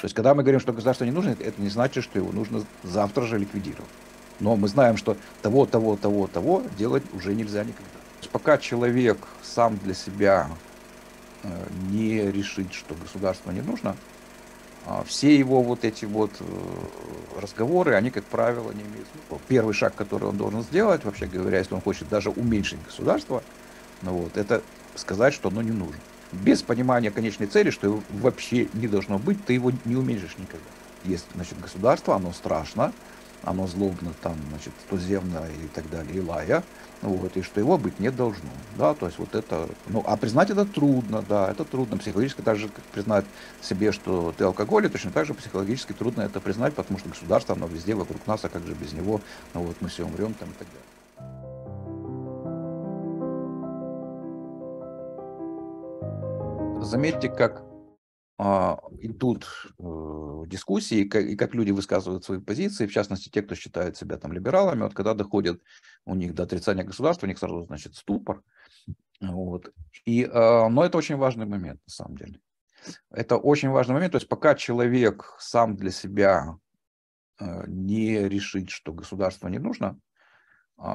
То есть, когда мы говорим, что государство не нужно, это не значит, что его нужно завтра же ликвидировать. Но мы знаем, что того делать уже нельзя никогда. То есть, пока человек сам для себя не решит, что государство не нужно, все его вот эти вот разговоры, они, как правило, не имеют смысла. Первый шаг, который он должен сделать, вообще говоря, если он хочет даже уменьшить государство, ну вот, это сказать, что оно не нужно. Без понимания конечной цели, что его вообще не должно быть, ты его не уменьшишь никогда. Есть, значит, государство, оно страшно, оно злобно, там, значит, туземно и так далее, и лая, вот, и что его быть не должно, да, то есть вот это, ну, а признать это трудно, да, это трудно, психологически так же, как признать себе, что ты алкоголик, точно так же психологически трудно это признать, потому что государство, оно везде вокруг нас, а как же без него, ну, вот, мы все умрем, там, и так далее. Заметьте, как идут дискуссии, и как люди высказывают свои позиции, в частности, те, кто считает себя там либералами, вот когда доходит у них до отрицания государства, у них сразу, значит, ступор. Вот. Но это очень важный момент, на самом деле. Это очень важный момент, то есть пока человек сам для себя не решит, что государство не нужно,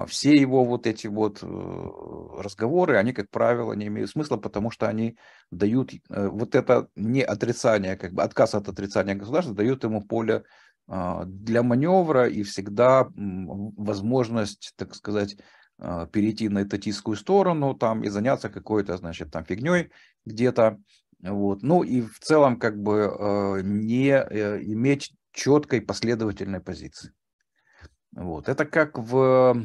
все его вот эти вот разговоры, они, как правило, не имеют смысла, потому что они дают вот это не отрицание, как бы отказ от отрицания государства, дают ему поле для маневра и всегда возможность, так сказать, перейти на этатистскую сторону там и заняться какой-то, значит, там фигней где-то. Вот. Ну и в целом как бы не иметь четкой последовательной позиции. Вот. Это как в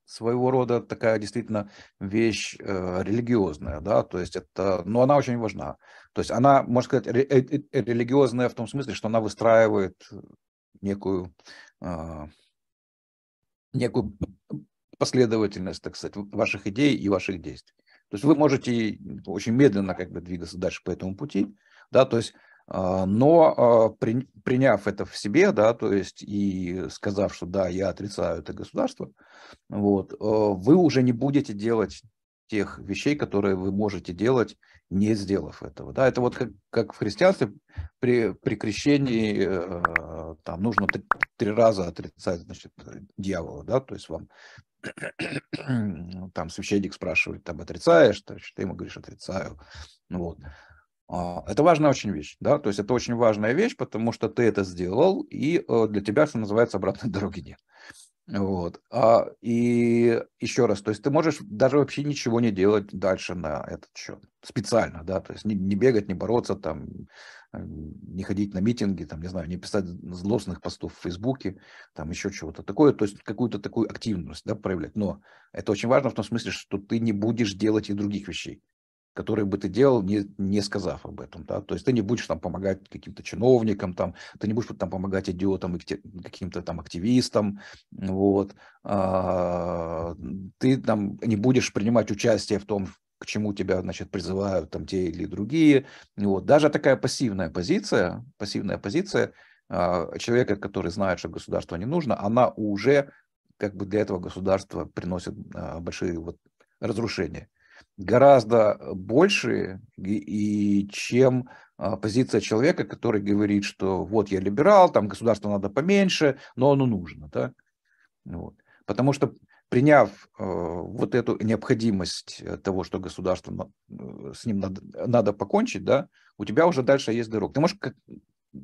своего рода такая действительно вещь религиозная, да, то есть это, но она очень важна. То есть она, можно сказать, религиозная в том смысле, что она выстраивает некую, а, некую последовательность, так сказать, ваших идей и ваших действий. То есть вы можете очень медленно как бы двигаться дальше по этому пути, да, то есть но приняв это в себе, да, то есть и сказав, что да, я отрицаю это государство, вот, вы уже не будете делать тех вещей, которые вы можете делать, не сделав этого. Да? Это вот как в христианстве при крещении там нужно три раза отрицать, значит, дьявола, да, то есть вам там священник спрашивает, там отрицаешь, ты ему говоришь, отрицаю. Вот. Это важная очень вещь, да, то есть это очень важная вещь, потому что ты это сделал, и для тебя, что называется, обратной дороги нет. Вот. И еще раз, то есть ты можешь даже вообще ничего не делать дальше на этот счет, специально, да, то есть не бегать, не бороться, там, не ходить на митинги, там, не знаю, не писать злостных постов в Фейсбуке, там, еще чего-то такое, то есть какую-то такую активность, да, проявлять. Но это очень важно в том смысле, что ты не будешь делать и других вещей, которые бы ты делал, не сказав об этом, да, то есть ты не будешь там помогать каким-то чиновникам, там, ты не будешь там помогать идиотам, каким-то там активистам, вот, ты там не будешь принимать участие в том, к чему тебя, значит, призывают там те или другие, вот, даже такая пассивная позиция человека, который знает, что государство не нужно, она уже как бы для этого государства приносит большие вот разрушения гораздо больше, чем позиция человека, который говорит, что вот я либерал, там государство надо поменьше, но оно нужно. Да? Вот. Потому что приняв вот эту необходимость того, что государство с ним надо покончить, да, у тебя уже дальше есть дорога. Ты можешь,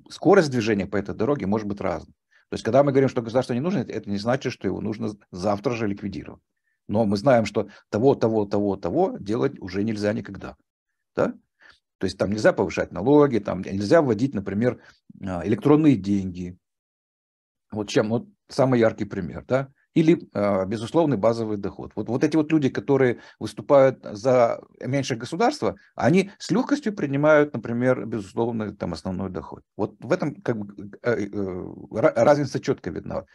скорость движения по этой дороге может быть разной. То есть, когда мы говорим, что государство не нужно, это не значит, что его нужно завтра же ликвидировать. Но мы знаем, что того делать уже нельзя никогда. Да? То есть там нельзя повышать налоги, там нельзя вводить, например, электронные деньги. Вот самый яркий пример. Да? Или безусловный базовый доход. Вот эти вот люди, которые выступают за меньшее государство, они с легкостью принимают, например, безусловный там, основной доход. Вот в этом как бы, разница четко видна.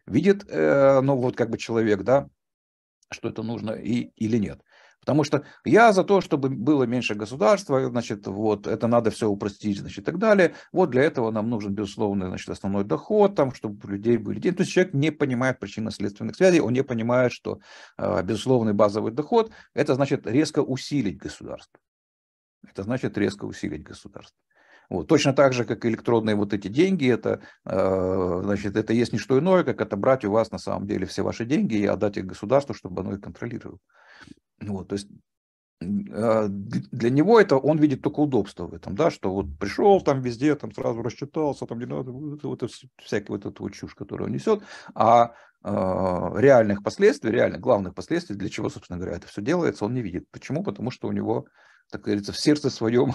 Видит ну, вот как бы человек, да, что это нужно или нет. Потому что я за то, чтобы было меньше государства, значит, вот, это надо все упростить, значит, и так далее. Вот для этого нам нужен, безусловно, значит, основной доход, там, чтобы у людей были деньги. То есть человек не понимает причинно-следственных связей, он не понимает, что безусловный базовый доход, это значит резко усилить государство. Это значит резко усилить государство. Вот. Точно так же, как и электронные вот эти деньги, это, значит, это есть не что иное, как отобрать у вас на самом деле все ваши деньги и отдать их государству, чтобы оно их контролировало. Вот, то есть для него это он видит только удобство в этом, да, что вот пришел там везде, там сразу рассчитался, там не надо, вот всякая вот эта вот чушь, которую он несет, а реальных последствий, реально главных последствий, для чего, собственно говоря, это все делается, он не видит. Почему? Потому что у него, так говорится, в сердце своем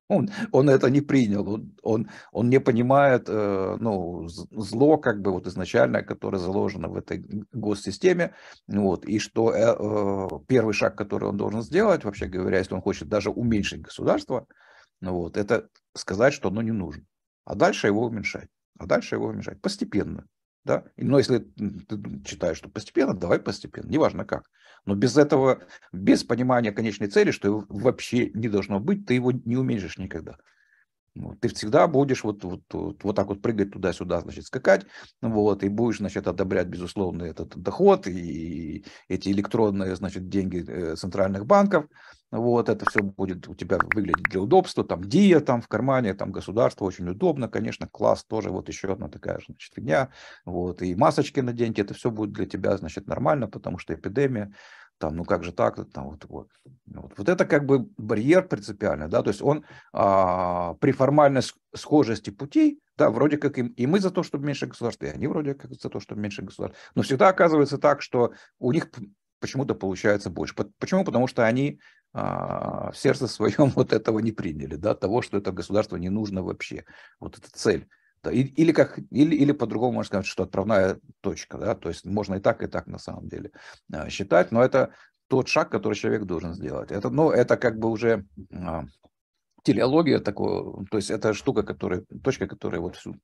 он это не принял, он не понимает ну, зло, как бы вот изначально, которое заложено в этой госсистеме, вот, и что первый шаг, который он должен сделать, вообще говоря, если он хочет даже уменьшить государство, ну, вот, это сказать, что оно не нужно, а дальше его уменьшать, постепенно. Да? Но если ты считаешь, что постепенно, давай постепенно, неважно как. Но без этого, без понимания конечной цели, что его вообще не должно быть, ты его не уменьшишь никогда. Вот. Ты всегда будешь вот так вот прыгать туда-сюда, значит, скакать, вот, и будешь, значит, одобрять, безусловно, этот доход и эти электронные, значит, деньги центральных банков, вот, это все будет у тебя выглядеть для удобства, там, ДИА там в кармане, там, государство очень удобно, конечно, класс тоже, вот еще одна такая же, значит, фигня, вот, и масочки наденьте, это все будет для тебя, значит, нормально, потому что эпидемия, там, ну как же так, там, вот это как бы барьер принципиальный, да, то есть он при формальной схожести путей, да, вроде как и мы за то, чтобы меньше государств, и они вроде как за то, чтобы меньше государств, но всегда оказывается так, что у них почему-то получается больше. Почему? Потому что они в сердце своем вот этого не приняли, да, того, что это государство не нужно вообще, вот эта цель. Да, или по-другому можно сказать, что отправная точка, да, то есть можно и так на самом деле считать, но это тот шаг, который человек должен сделать. Это, ну, это как бы уже телеология такого, то есть это штука, точка, которая вот всю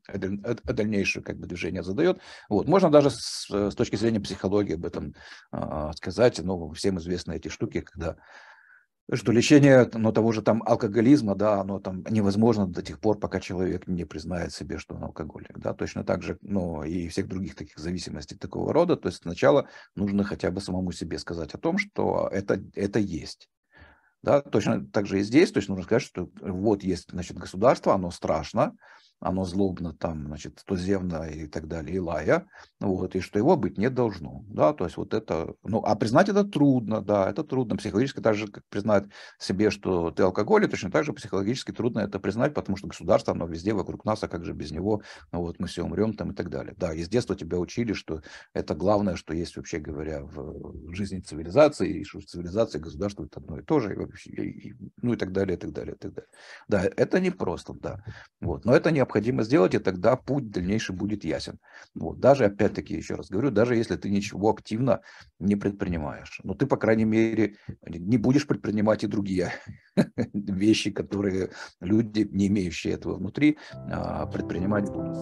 дальнейшее как бы движение задает. Вот. Можно даже с точки зрения психологии об этом сказать, но всем известны эти штуки, когда что лечение, ну, того же там алкоголизма, да, оно там невозможно до тех пор, пока человек не признает себе, что он алкоголик, да, точно так же, ну, и всех других таких зависимостей такого рода, то есть сначала нужно хотя бы самому себе сказать о том, что это есть. Да, точно так же и здесь, то есть нужно сказать, что вот есть, значит, государство, оно страшно, оно злобно, там, значит, туземно и так далее, и лая, вот, и что его быть не должно, да, то есть вот это, ну, а признать это трудно, да, это трудно, психологически так же, как признать себе, что ты алкоголик, точно так же психологически трудно это признать, потому что государство, оно везде вокруг нас, а как же без него, ну, вот, мы все умрем там и так далее, да, и с детства тебя учили, что это главное, что есть, вообще говоря, в жизни цивилизации, и что цивилизация и государство это одно и то же, ну и так далее, и так далее, и так далее. Да, это непросто, да. Вот. Но это необходимо сделать, и тогда путь дальнейший будет ясен. Вот. Даже, опять-таки, еще раз говорю, даже если ты ничего активно не предпринимаешь, но ты, по крайней мере, не будешь предпринимать и другие вещи, которые люди, не имеющие этого внутри, предпринимать будут.